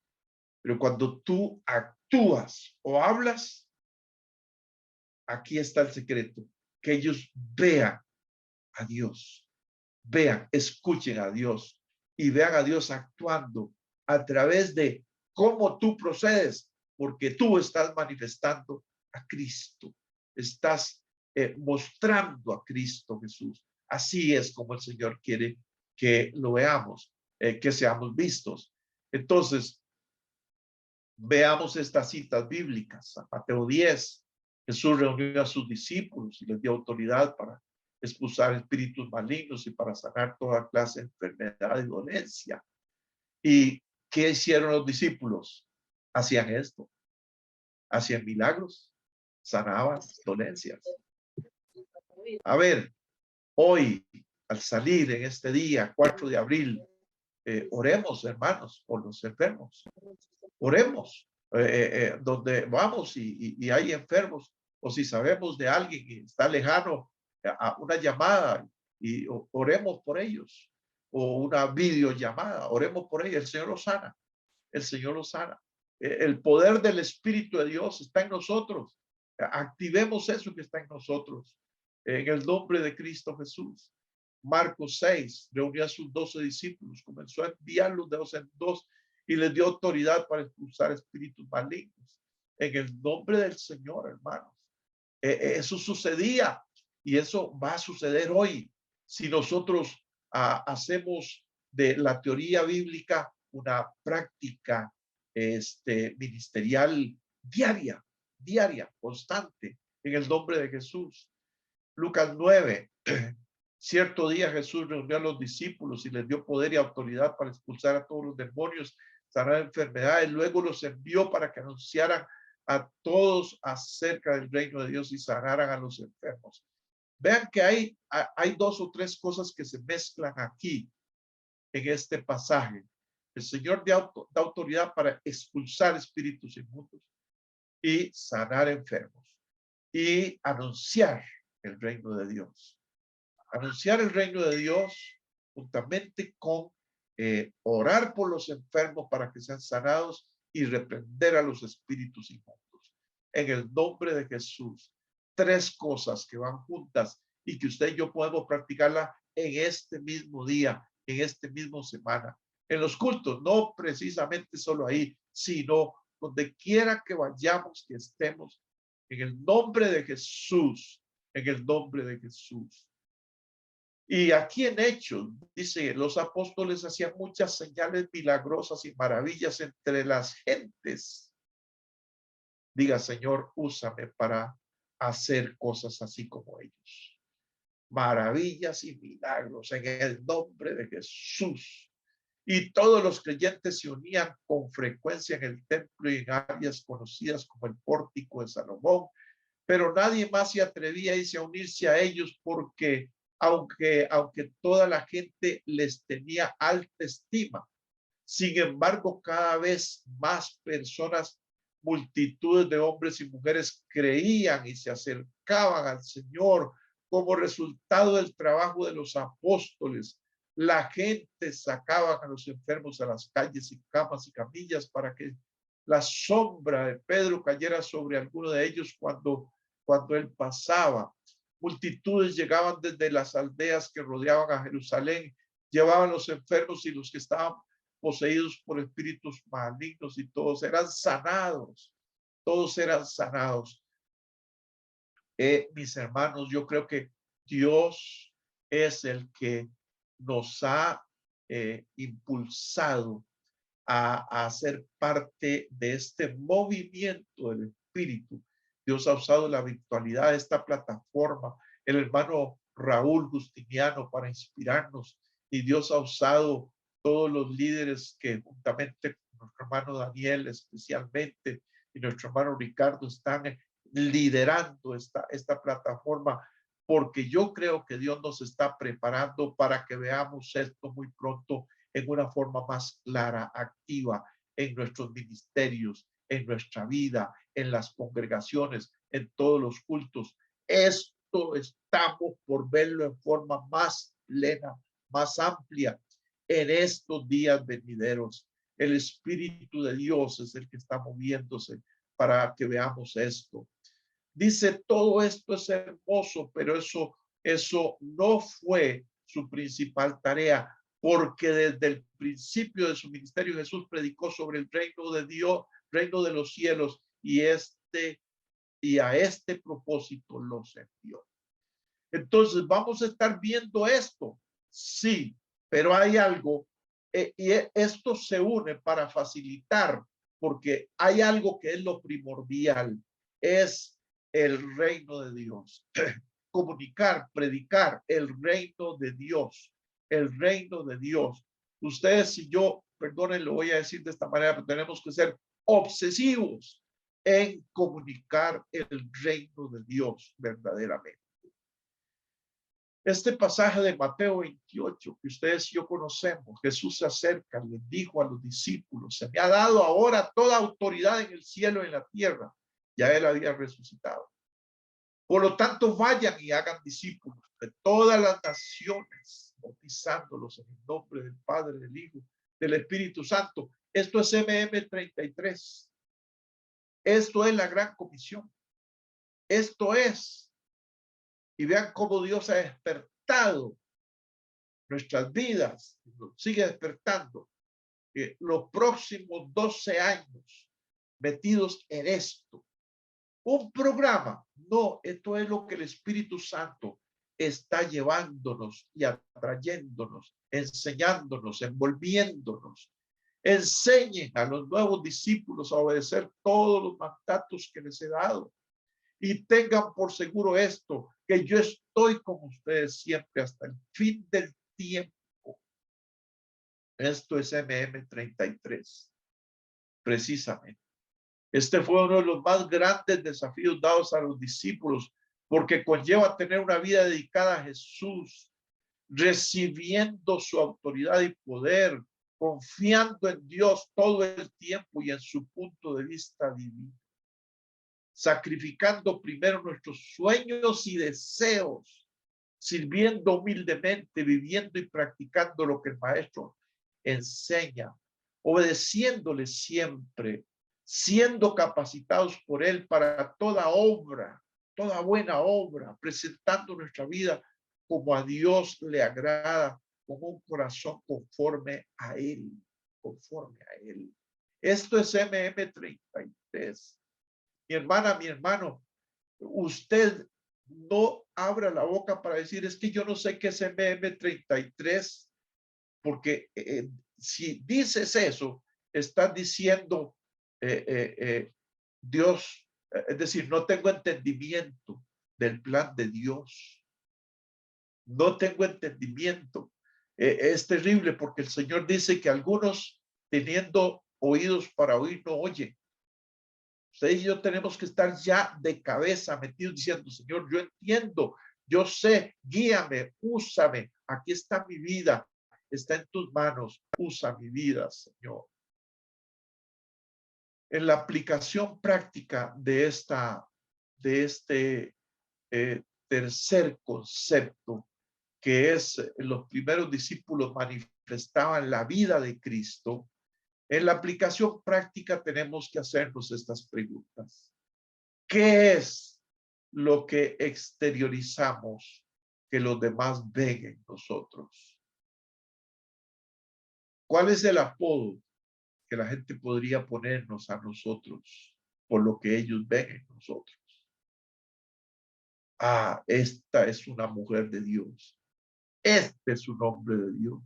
pero cuando tú actúas o hablas, aquí está el secreto, que ellos vean a Dios, vean, escuchen a Dios y vean a Dios actuando a través de cómo tú procedes, porque tú estás manifestando a Cristo, estás mostrando a Cristo Jesús. Así es como el Señor quiere que lo veamos, que seamos vistos. Entonces, veamos estas citas bíblicas. San Mateo 10, Jesús reunió a sus discípulos y les dio autoridad para expulsar espíritus malignos y para sanar toda clase de enfermedad y dolencia. ¿Y qué hicieron los discípulos? Hacían esto, hacían milagros, sanaban dolencias. A ver, hoy, al salir en este día, 4 de abril, oremos, hermanos, por los enfermos. Oremos. Donde vamos y hay enfermos, o si sabemos de alguien que está lejano, a una llamada y oremos por ellos, o una videollamada, oremos por ellos. El Señor los sana, el Señor los sana. El poder del Espíritu de Dios está en nosotros. Activemos eso que está en nosotros, en el nombre de Cristo Jesús. Marcos 6, reunió a sus 12 discípulos, comenzó a enviarlos de 2 en 2 y les dio autoridad para expulsar espíritus malignos. En el nombre del Señor, hermanos. Eso sucedía y eso va a suceder hoy si nosotros hacemos de la teoría bíblica una práctica ministerial diaria, constante, en el nombre de Jesús. Lucas 9. Cierto día Jesús reunió a los discípulos y les dio poder y autoridad para expulsar a todos los demonios, sanar enfermedades. Luego los envió para que anunciaran a todos acerca del reino de Dios y sanaran a los enfermos. Vean que hay 2 o 3 cosas que se mezclan aquí en este pasaje. El Señor da autoridad para expulsar espíritus inmundos y sanar enfermos y anunciar el reino de Dios. Anunciar el reino de Dios juntamente con orar por los enfermos para que sean sanados y reprender a los espíritus inmundos. En el nombre de Jesús. 3 cosas que van juntas y que usted y yo podemos practicarla en este mismo día, en este mismo semana. En los cultos, no precisamente solo ahí, sino donde quiera que vayamos, que estemos, en el nombre de Jesús, en el nombre de Jesús. Y aquí en Hechos, dice, los apóstoles hacían muchas señales milagrosas y maravillas entre las gentes. Diga, Señor, úsame para hacer cosas así como ellos. Maravillas y milagros en el nombre de Jesús. Y todos los creyentes se unían con frecuencia en el templo y en áreas conocidas como el pórtico de Salomón, pero nadie más se atrevía a unirse a ellos porque aunque toda la gente les tenía alta estima, sin embargo, cada vez más personas, multitudes de hombres y mujeres creían y se acercaban al Señor como resultado del trabajo de los apóstoles. La gente sacaba a los enfermos a las calles y camas y camillas para que la sombra de Pedro cayera sobre alguno de ellos cuando él pasaba. Multitudes llegaban desde las aldeas que rodeaban a Jerusalén, llevaban los enfermos y los que estaban poseídos por espíritus malignos y todos eran sanados. Todos eran sanados. Mis hermanos, yo creo que Dios es el que nos ha impulsado a ser parte de este movimiento del Espíritu. Dios ha usado la virtualidad de esta plataforma, el hermano Raúl Justiniano para inspirarnos, y Dios ha usado todos los líderes que juntamente con nuestro hermano Daniel especialmente y nuestro hermano Ricardo están liderando esta plataforma, porque yo creo que Dios nos está preparando para que veamos esto muy pronto en una forma más clara, activa, en nuestros ministerios, en nuestra vida, en las congregaciones, en todos los cultos. Esto estamos por verlo en forma más plena, más amplia en estos días venideros. El Espíritu de Dios es el que está moviéndose para que veamos esto. Dice, todo esto es hermoso, pero eso no fue su principal tarea, porque desde el principio de su ministerio Jesús predicó sobre el reino de Dios, reino de los cielos, y a este propósito los envió. Entonces, vamos a estar viendo esto, sí, pero hay algo, y esto se une para facilitar, porque hay algo que es lo primordial, es el reino de Dios. Comunicar, predicar el reino de Dios, el reino de Dios. Ustedes y yo, perdonen, lo voy a decir de esta manera, pero tenemos que ser obsesivos en comunicar el reino de Dios verdaderamente. Este pasaje de Mateo 28, que ustedes y yo conocemos, Jesús se acerca, les dijo a los discípulos, se me ha dado ahora toda autoridad en el cielo y en la tierra. Ya él había resucitado. Por lo tanto, vayan y hagan discípulos de todas las naciones, bautizándolos en el nombre del Padre, del Hijo, del Espíritu Santo. Esto es MM33. Esto es la gran comisión. Esto es. Y vean cómo Dios ha despertado nuestras vidas, nos sigue despertando. Los próximos 12 años metidos en esto. Un programa, no, esto es lo que el Espíritu Santo está llevándonos y atrayéndonos, enseñándonos, envolviéndonos. Enseñen a los nuevos discípulos a obedecer todos los mandatos que les he dado. Y tengan por seguro esto, que yo estoy con ustedes siempre hasta el fin del tiempo. Esto es MM33, precisamente. Este fue uno de los más grandes desafíos dados a los discípulos, porque conlleva tener una vida dedicada a Jesús, recibiendo su autoridad y poder, confiando en Dios todo el tiempo y en su punto de vista divino, sacrificando primero nuestros sueños y deseos, sirviendo humildemente, viviendo y practicando lo que el Maestro enseña, obedeciéndole siempre, siendo capacitados por Él para toda obra, toda buena obra, presentando nuestra vida como a Dios le agrada, con un corazón conforme a Él, conforme a Él. Esto es MM33. Mi hermana, mi hermano, usted no abra la boca para decir, es que yo no sé qué es MM33, porque si dices eso, estás diciendo, Dios, es decir, no tengo entendimiento del plan de Dios. No tengo entendimiento. Es terrible porque el Señor dice que algunos teniendo oídos para oír no oyen. Ustedes y yo tenemos que estar ya de cabeza metidos diciendo, Señor, yo entiendo, yo sé, guíame, úsame, aquí está mi vida, está en tus manos, usa mi vida, Señor. En la aplicación práctica de este tercer concepto, que es los primeros discípulos manifestaban la vida de Cristo, en la aplicación práctica tenemos que hacernos estas preguntas. ¿Qué es lo que exteriorizamos que los demás ven en nosotros? ¿Cuál es el apodo que la gente podría ponernos a nosotros por lo que ellos ven en nosotros? Ah, esta es una mujer de Dios. Este es un hombre de Dios.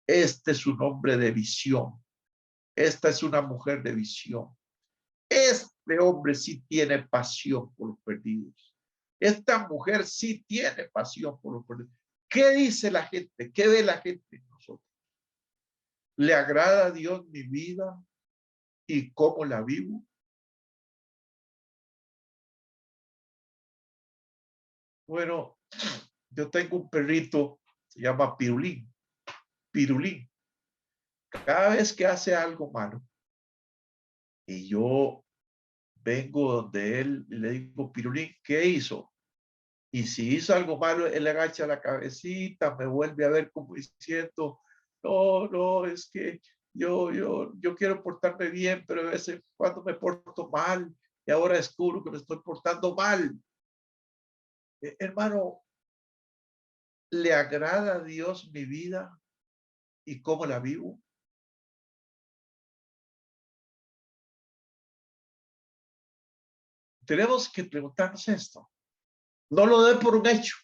Este es un hombre de visión. Esta es una mujer de visión. Este hombre sí tiene pasión por los perdidos. Esta mujer sí tiene pasión por los perdidos. ¿Qué dice la gente? ¿Qué ve la gente en nosotros? ¿Le agrada a Dios mi vida y cómo la vivo? Bueno, yo tengo un perrito, se llama Pirulín. Pirulín. Cada vez que hace algo malo y yo vengo donde él y le digo, Pirulín, ¿qué hizo? Y si hizo algo malo, él agacha la cabecita, me vuelve a ver como diciendo, no, no, es que yo quiero portarme bien, pero a veces cuando me porto mal y ahora descubro que me estoy portando mal. Hermano, ¿le agrada a Dios mi vida y cómo la vivo? Tenemos que preguntarnos esto. No lo dé por un hecho.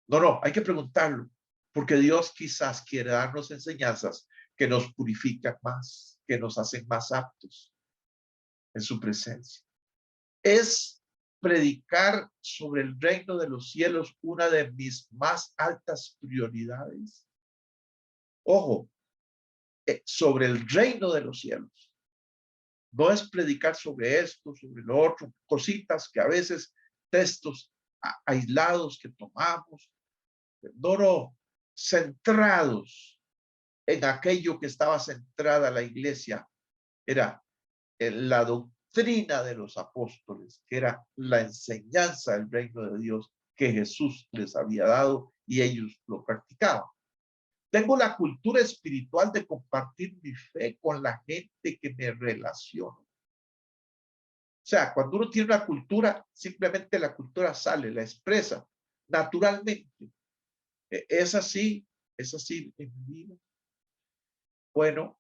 No, no, hay que preguntarlo, porque Dios quizás quiere darnos enseñanzas que nos purifican más, que nos hacen más aptos en su presencia. Es predicar sobre el reino de los cielos una de mis más altas prioridades. Ojo, sobre el reino de los cielos. No es predicar sobre esto, sobre lo otro, cositas que a veces, textos aislados que tomamos. No, no, centrados en aquello que estaba centrada la iglesia, era en la doctrina de los apóstoles, que era la enseñanza del reino de Dios que Jesús les había dado y ellos lo practicaban. Tengo la cultura espiritual de compartir mi fe con la gente que me relaciona. O sea, cuando uno tiene una cultura, simplemente la cultura sale, la expresa naturalmente. Es así en mi vida. Bueno,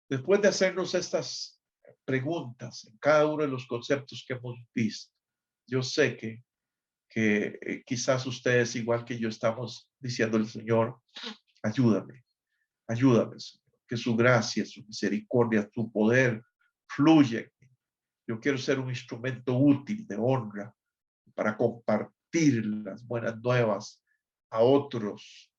después de hacernos estas preguntas en cada uno de los conceptos que hemos visto, yo sé que quizás ustedes, igual que yo, estamos diciendo al Señor, ayúdame, ayúdame, Señor, que su gracia, su misericordia, tu poder fluye. Yo quiero ser un instrumento útil de honra para compartir las buenas nuevas a otros.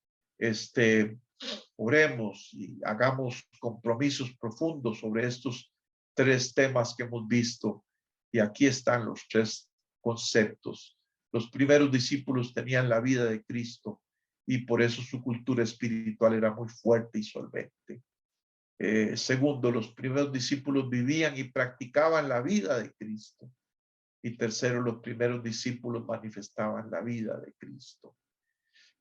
Oremos y hagamos compromisos profundos sobre estos tres temas que hemos visto. Y aquí están los tres conceptos. Los primeros discípulos tenían la vida de Cristo y por eso su cultura espiritual era muy fuerte y solvente. Segundo, los primeros discípulos vivían y practicaban la vida de Cristo. Y tercero, los primeros discípulos manifestaban la vida de Cristo.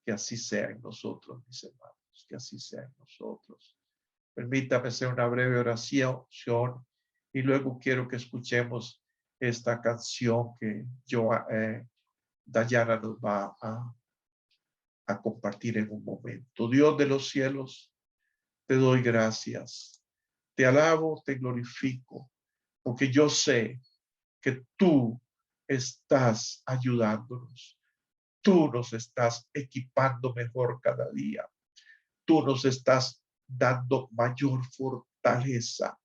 Que así sea en nosotros, mis hermanos, que así sea en nosotros. Permítame hacer una breve oración y luego quiero que escuchemos esta canción que Dayana nos va a compartir en un momento. Dios de los cielos, te doy gracias. Te alabo, te glorifico, porque yo sé que tú estás ayudándonos. Tú nos estás equipando mejor cada día. Tú nos estás dando mayor fortaleza.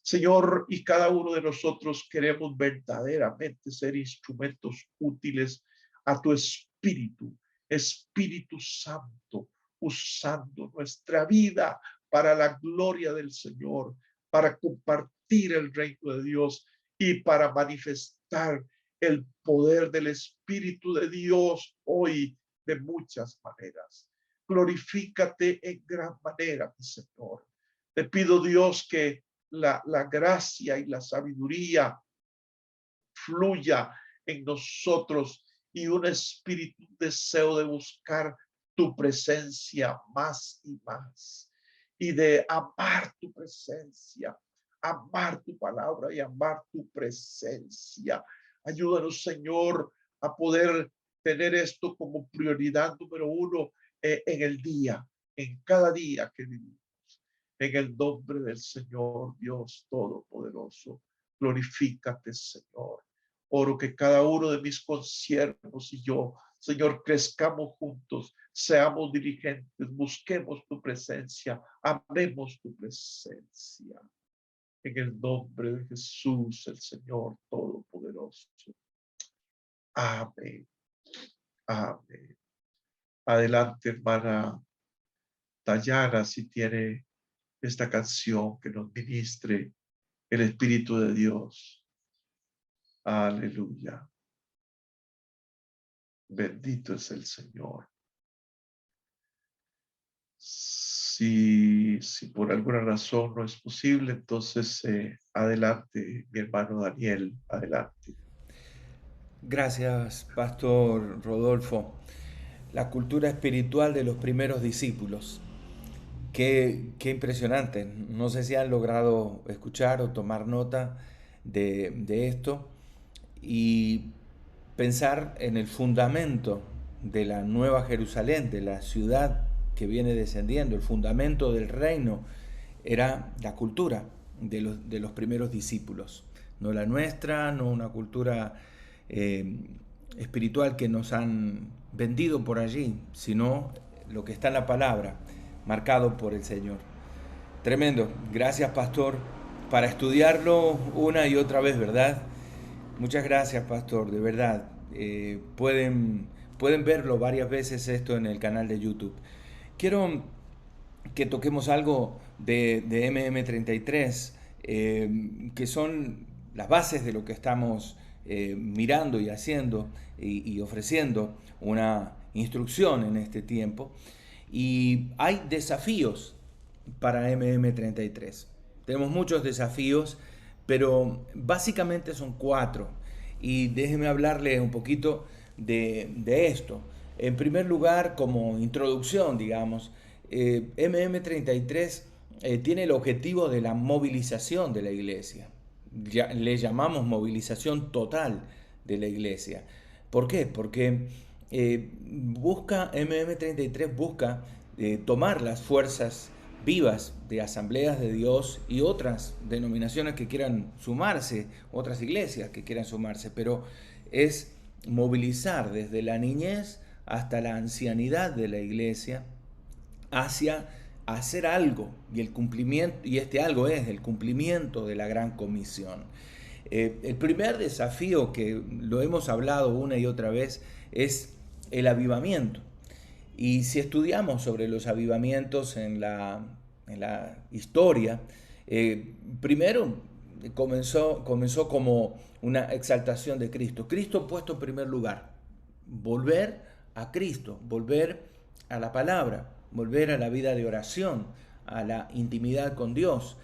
Señor, y cada uno de nosotros queremos verdaderamente ser instrumentos útiles a tu Espíritu, Espíritu Santo, usando nuestra vida para la gloria del Señor, para compartir el reino de Dios y para manifestar el poder del Espíritu de Dios hoy de muchas maneras. Glorifícate en gran manera, mi Señor. Te pido, Dios, que la gracia y la sabiduría fluya en nosotros y un espíritu, un deseo de buscar tu presencia más y más y de amar tu presencia, amar tu palabra y amar tu presencia. Ayúdanos, Señor, a poder tener esto como prioridad número uno en el día, en cada día que vivimos. En el nombre del Señor Dios Todopoderoso, glorifícate, Señor. oro que cada uno de mis consiervos y yo, Señor, crezcamos juntos, seamos diligentes, busquemos tu presencia, amemos tu presencia. En el nombre de Jesús, el Señor Todopoderoso. Amén. Amén. Adelante, hermana Dayana, si tiene esta canción que nos ministre el Espíritu de Dios. Aleluya. Bendito es el Señor. Si por alguna razón no es posible, entonces adelante, mi hermano Daniel, adelante. Gracias, Pastor Rodolfo. La cultura espiritual de los primeros discípulos. Qué impresionante. No sé si han logrado escuchar o tomar nota de esto y pensar en el fundamento de la Nueva Jerusalén, de la ciudad que viene descendiendo. El fundamento del reino era la cultura de los primeros discípulos. No la nuestra, no una cultura espiritual que nos han vendido por allí, sino lo que está en la palabra, marcado por el Señor. Tremendo. Gracias, pastor, para estudiarlo una y otra vez, ¿verdad? Muchas gracias, pastor, de verdad. Pueden verlo varias veces esto en el canal de YouTube. Quiero que toquemos algo de MM33, que son las bases de lo que estamos mirando y haciendo y ofreciendo una instrucción en este tiempo. Y hay desafíos para MM33. Tenemos muchos desafíos, pero básicamente son 4. Y déjeme hablarle un poquito de esto. En primer lugar, como introducción, digamos, MM33 tiene el objetivo de la movilización de la iglesia. Le llamamos movilización total de la iglesia. ¿Por qué? Porque MM33 busca tomar las fuerzas vivas de asambleas de Dios y otras denominaciones que quieran sumarse, otras iglesias que quieran sumarse, pero es movilizar desde la niñez hasta la ancianidad de la iglesia hacia hacer algo, y el cumplimiento, y este algo es el cumplimiento de la gran comisión. El primer desafío, que lo hemos hablado una y otra vez, es el avivamiento. Y si estudiamos sobre los avivamientos en la historia, primero comenzó como una exaltación de Cristo. Cristo puesto en primer lugar. Volver a Cristo, volver a la palabra, volver a la vida de oración, a la intimidad con Dios.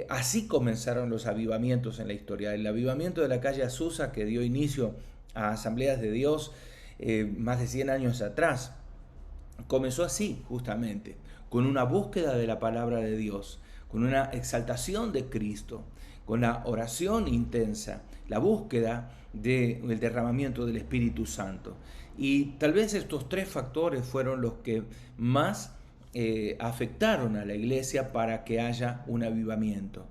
Así comenzaron los avivamientos en la historia. El avivamiento de la calle Azusa, que dio inicio a asambleas de Dios más de 100 años atrás, comenzó así, justamente, con una búsqueda de la palabra de Dios, con una exaltación de Cristo, con la oración intensa, la búsqueda del derramamiento del Espíritu Santo. Y tal vez estos 3 factores fueron los que más afectaron a la iglesia para que haya un avivamiento.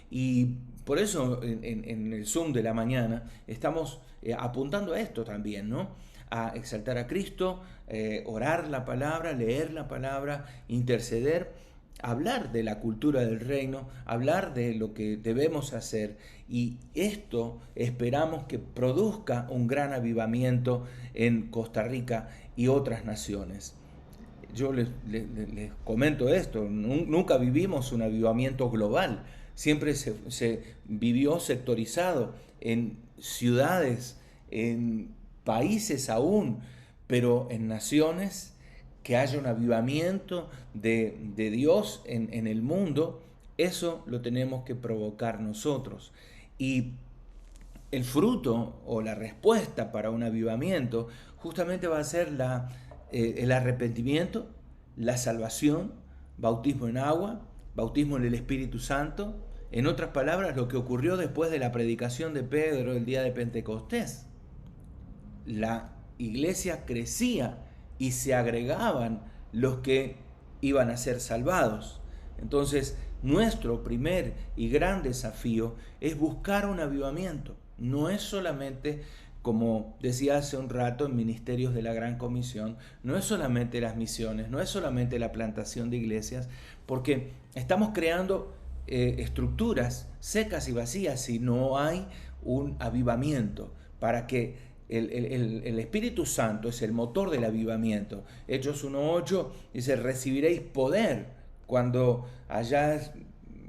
Y por eso en el Zoom de la mañana estamos apuntando a esto también, ¿no? A exaltar a Cristo, orar la palabra, leer la palabra, interceder, hablar de la cultura del reino, hablar de lo que debemos hacer, y esto esperamos que produzca un gran avivamiento en Costa Rica y otras naciones. Yo les comento esto, nunca vivimos un avivamiento global, siempre se vivió sectorizado en ciudades, en países aún, pero en naciones, que haya un avivamiento de Dios en el mundo. Eso lo tenemos que provocar nosotros. Y el fruto o la respuesta para un avivamiento justamente va a ser el arrepentimiento, la salvación, bautismo en agua, bautismo en el Espíritu Santo. En otras palabras, lo que ocurrió después de la predicación de Pedro el día de Pentecostés. La iglesia crecía y se agregaban los que iban a ser salvados. Entonces, nuestro primer y gran desafío es buscar un avivamiento. no es solamente, como decía hace un rato, en ministerios de la Gran Comisión, no es solamente las misiones, no es solamente la plantación de iglesias, porque estamos creando estructuras secas y vacías si no hay un avivamiento para que el Espíritu Santo es el motor del avivamiento. Hechos 1:8 dice: recibiréis poder cuando hayáis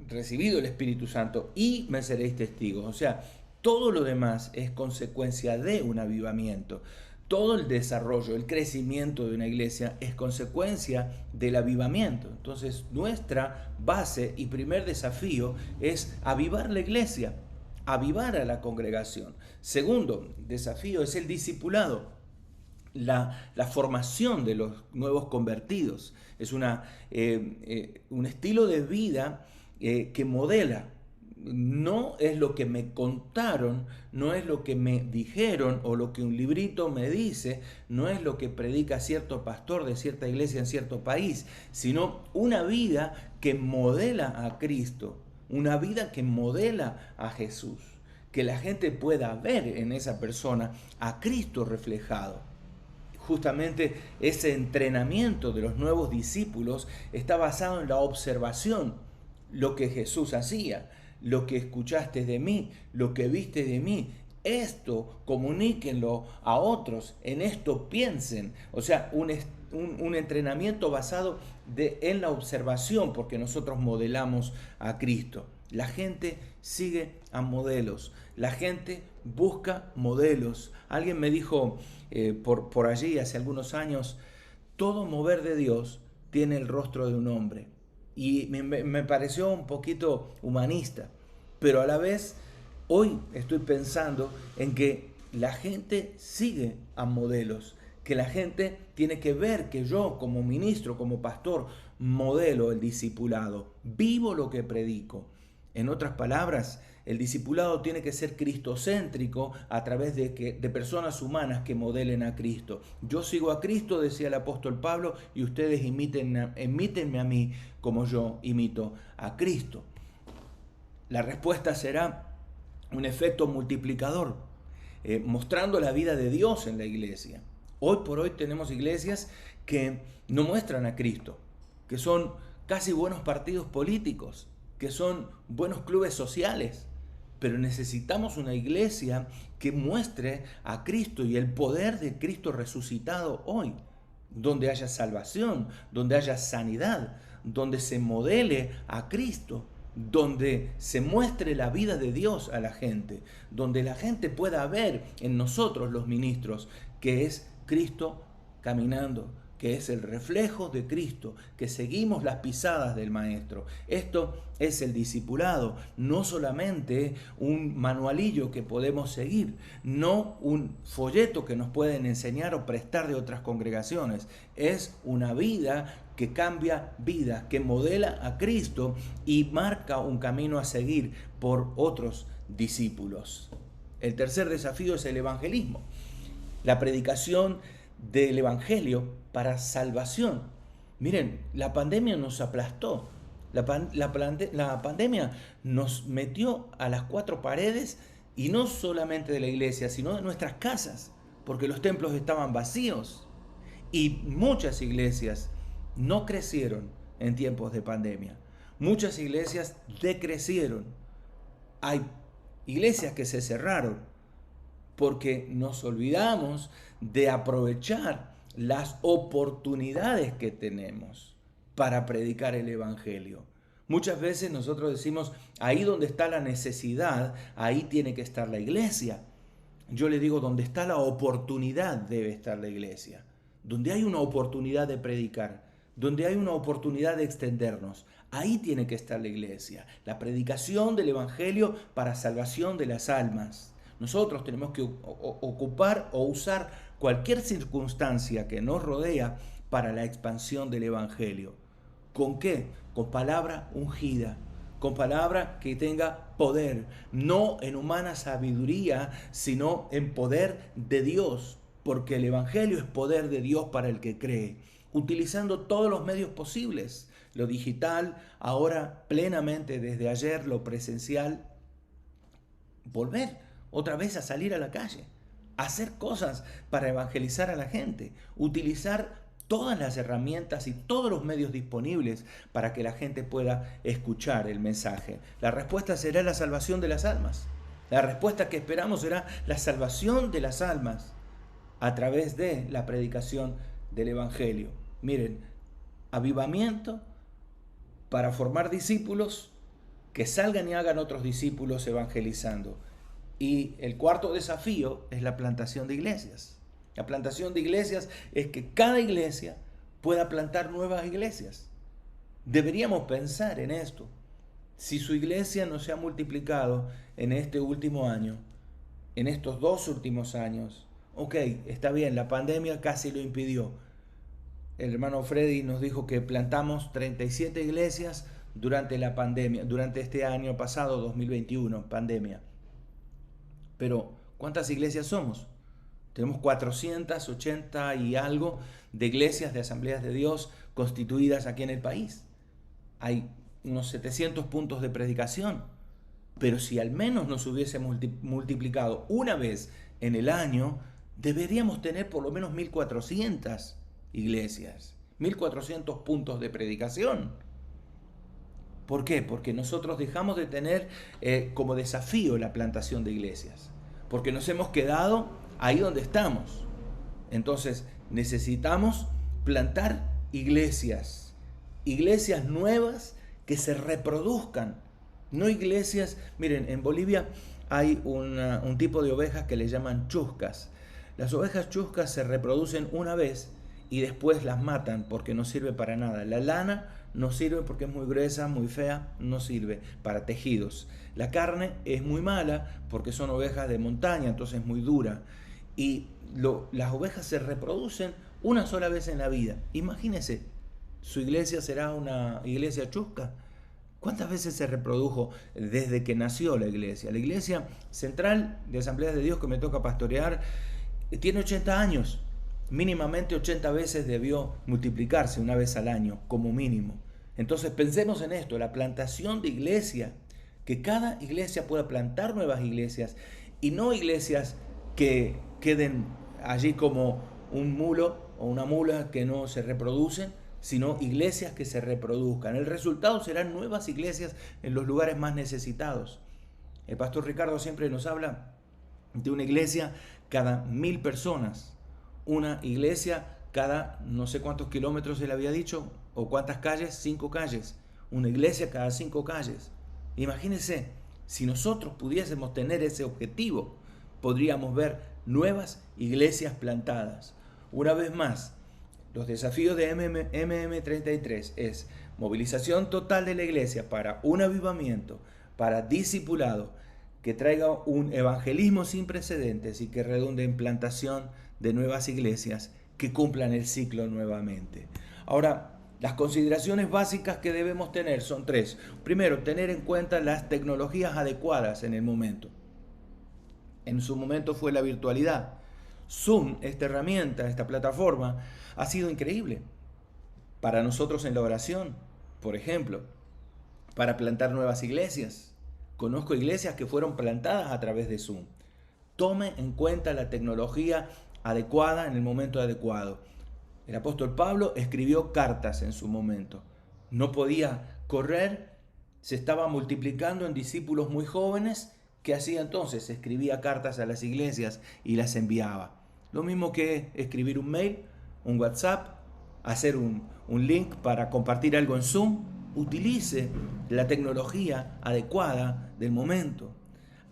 recibido el Espíritu Santo y me seréis testigos. O sea, todo lo demás es consecuencia de un avivamiento. Todo el desarrollo, el crecimiento de una iglesia es consecuencia del avivamiento. Entonces, nuestra base y primer desafío es avivar la iglesia, avivar a la congregación. Segundo desafío es el discipulado. La formación de los nuevos convertidos es un estilo de vida que modela. No es lo que me contaron, no es lo que me dijeron o lo que un librito me dice, no es lo que predica cierto pastor de cierta iglesia en cierto país, sino una vida que modela a Cristo, una vida que modela a Jesús, que la gente pueda ver en esa persona a Cristo reflejado. Justamente ese entrenamiento de los nuevos discípulos está basado en la observación, lo que Jesús hacía, lo que escuchaste de mí, lo que viste de mí. Esto comuníquenlo a otros, en esto piensen. O sea, un entrenamiento basado en la observación, porque nosotros modelamos a Cristo. La gente sigue a modelos, la gente busca modelos. Alguien me dijo por allí hace algunos años: todo mover de Dios tiene el rostro de un hombre. Y me pareció un poquito humanista, pero a la vez hoy estoy pensando en que la gente sigue a modelos, que la gente tiene que ver que yo como ministro, como pastor, modelo el discipulado, vivo lo que predico. En otras palabras, el discipulado tiene que ser cristocéntrico a través de personas humanas que modelen a Cristo. Yo sigo a Cristo, decía el apóstol Pablo, y ustedes imítenme a mí como yo imito a Cristo. La respuesta será un efecto multiplicador, mostrando la vida de Dios en la iglesia. Hoy por hoy tenemos iglesias que no muestran a Cristo, que son casi buenos partidos políticos, que son buenos clubes sociales, pero necesitamos una iglesia que muestre a Cristo y el poder de Cristo resucitado hoy, donde haya salvación, donde haya sanidad, donde se modele a Cristo, donde se muestre la vida de Dios a la gente, donde la gente pueda ver en nosotros los ministros que es Cristo caminando, que es el reflejo de Cristo, que seguimos las pisadas del Maestro. Esto es el discipulado, no solamente un manualillo que podemos seguir, no un folleto que nos pueden enseñar o prestar de otras congregaciones. Es una vida que cambia vidas, que modela a Cristo y marca un camino a seguir por otros discípulos. El tercer desafío es el evangelismo, la predicación del evangelio para salvación. Miren, la pandemia nos aplastó. La pandemia nos metió a las cuatro paredes, y no solamente de la iglesia, sino de nuestras casas, porque los templos estaban vacíos. Y muchas iglesias no crecieron en tiempos de pandemia. Muchas iglesias decrecieron. Hay iglesias que se cerraron porque nos olvidamos de aprovechar las oportunidades que tenemos para predicar el evangelio. Muchas veces nosotros decimos: ahí donde está la necesidad, ahí tiene que estar la iglesia. Yo le digo: donde está la oportunidad debe estar la iglesia. Donde hay una oportunidad de predicar, donde hay una oportunidad de extendernos, ahí tiene que estar la iglesia. La predicación del evangelio para salvación de las almas. Nosotros tenemos que ocupar o usar cualquier circunstancia que nos rodea para la expansión del evangelio. ¿Con qué? Con palabra ungida, con palabra que tenga poder, no en humana sabiduría, sino en poder de Dios, porque el evangelio es poder de Dios para el que cree, utilizando todos los medios posibles, lo digital, ahora plenamente desde ayer lo presencial. otra vez a salir a la calle, a hacer cosas para evangelizar a la gente, utilizar todas las herramientas y todos los medios disponibles para que la gente pueda escuchar el mensaje. La respuesta será la salvación de las almas. La respuesta que esperamos será la salvación de las almas a través de la predicación del Evangelio. Miren, avivamiento para formar discípulos que salgan y hagan otros discípulos evangelizando. Y el cuarto desafío es la plantación de iglesias. La plantación de iglesias es que cada iglesia pueda plantar nuevas iglesias. Deberíamos pensar en esto. Si su iglesia no se ha multiplicado en este último año, en estos 2 últimos años, ok, está bien, la pandemia casi lo impidió. El hermano Freddy nos dijo que plantamos 37 iglesias durante la pandemia, durante este año pasado, 2021, pandemia. Pero, ¿cuántas iglesias somos? Tenemos 480 y algo de iglesias de Asambleas de Dios constituidas aquí en el país. Hay unos 700 puntos de predicación. Pero si al menos nos hubiese multiplicado una vez en el año, deberíamos tener por lo menos 1400 iglesias, 1400 puntos de predicación. ¿Por qué? Porque nosotros dejamos de tener como desafío la plantación de iglesias. Porque nos hemos quedado ahí donde estamos. Entonces necesitamos plantar iglesias. Iglesias nuevas que se reproduzcan. No iglesias. Miren, en Bolivia hay un tipo de ovejas que le llaman chuscas. Las ovejas chuscas se reproducen una vez y después las matan porque no sirve para nada. La lana no sirve porque es muy gruesa, muy fea, no sirve para tejidos. La carne es muy mala porque son ovejas de montaña, entonces es muy dura. Y las ovejas se reproducen una sola vez en la vida. Imagínense, su iglesia será una iglesia chusca. ¿Cuántas veces se reprodujo desde que nació la iglesia? La iglesia central de Asambleas de Dios que me toca pastorear tiene 80 años. Mínimamente 80 veces debió multiplicarse una vez al año, como mínimo. Entonces pensemos en esto, la plantación de iglesia, que cada iglesia pueda plantar nuevas iglesias y no iglesias que queden allí como un mulo o una mula que no se reproducen, sino iglesias que se reproduzcan. El resultado serán nuevas iglesias en los lugares más necesitados. El pastor Ricardo siempre nos habla de una iglesia cada 1000 personas. Una iglesia cada no sé cuántos kilómetros él había dicho, o cuántas calles, 5 calles. Una iglesia cada 5 calles. Imagínense, si nosotros pudiésemos tener ese objetivo, podríamos ver nuevas iglesias plantadas. Una vez más, los desafíos de MM33 es movilización total de la iglesia para un avivamiento, para discipulado, que traiga un evangelismo sin precedentes y que redunde en plantación de nuevas iglesias que cumplan el ciclo nuevamente. Ahora, las consideraciones básicas que debemos tener son 3. Primero, tener en cuenta las tecnologías adecuadas en el momento. En su momento fue la virtualidad. Zoom, esta herramienta, esta plataforma, ha sido increíble para nosotros en la oración, por ejemplo, para plantar nuevas iglesias. Conozco iglesias que fueron plantadas a través de Zoom. Tome en cuenta la tecnología adecuada en el momento adecuado. El apóstol Pablo escribió cartas en su momento. No podía correr, se estaba multiplicando en discípulos muy jóvenes. ¿Qué hacía entonces? Escribía cartas a las iglesias y las enviaba. Lo mismo que escribir un mail, un WhatsApp, hacer un link para compartir algo en Zoom. Utilice la tecnología adecuada del momento.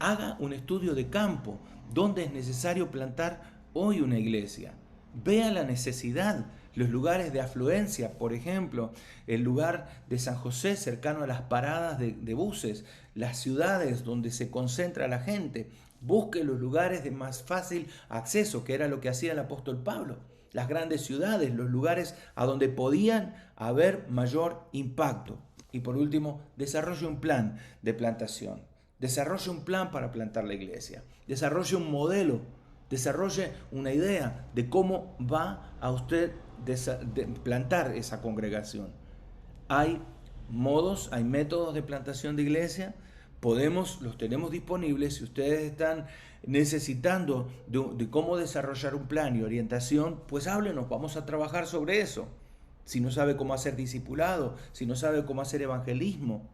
Haga un estudio de campo donde es necesario plantar hoy una iglesia. Vea la necesidad, los lugares de afluencia, por ejemplo, el lugar de San José cercano a las paradas de buses, las ciudades donde se concentra la gente. Busque los lugares de más fácil acceso, que era lo que hacía el apóstol Pablo. Las grandes ciudades, los lugares a donde podían haber mayor impacto. Y por último, desarrolle un plan de plantación. Desarrolle un plan para plantar la iglesia. Desarrolle un modelo. Desarrolle una idea de cómo va a usted plantar esa congregación. Hay modos, hay métodos de plantación de iglesia. los tenemos disponibles. Si ustedes están necesitando de cómo desarrollar un plan y orientación, pues háblenos, vamos a trabajar sobre eso. Si no sabe cómo hacer discipulado, si no sabe cómo hacer evangelismo,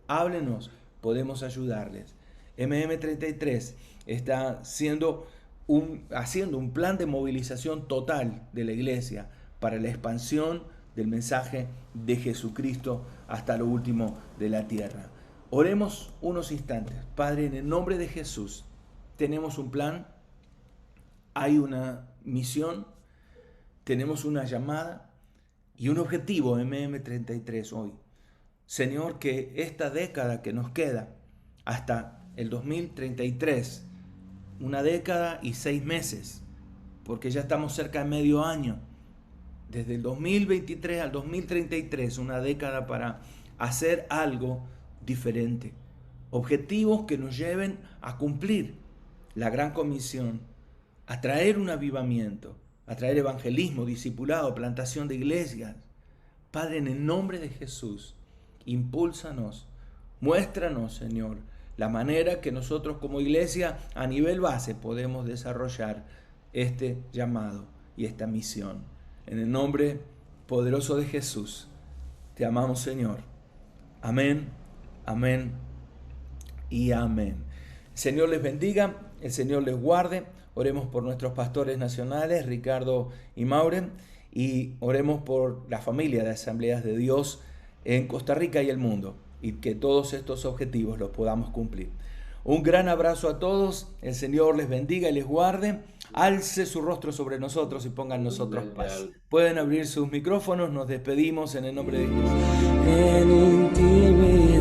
háblenos, podemos ayudarles. MM33 está haciendo un plan de movilización total de la iglesia para la expansión del mensaje de Jesucristo hasta lo último de la tierra. Oremos unos instantes. Padre, en el nombre de Jesús, tenemos un plan, hay una misión, tenemos una llamada y un objetivo en MM33 hoy. Señor, que esta década que nos queda hasta el 2033, una década y 6 meses, porque ya estamos cerca de medio año, desde el 2023 al 2033, una década para hacer algo diferente. Objetivos que nos lleven a cumplir la gran comisión, a traer un avivamiento, a traer evangelismo, discipulado, plantación de iglesias. Padre, en el nombre de Jesús, impúlsanos, muéstranos, Señor, la manera que nosotros como iglesia a nivel base podemos desarrollar este llamado y esta misión. En el nombre poderoso de Jesús, te amamos, Señor. Amén, amén y amén. El Señor les bendiga, el Señor les guarde. Oremos por nuestros pastores nacionales, Ricardo y Mauren, y oremos por la familia de Asambleas de Dios en Costa Rica y el mundo, y que todos estos objetivos los podamos cumplir. Un gran abrazo a todos, el Señor les bendiga y les guarde, alce su rostro sobre nosotros y ponga en nosotros paz. Pueden abrir sus micrófonos, nos despedimos en el nombre de Jesús. En intimidad.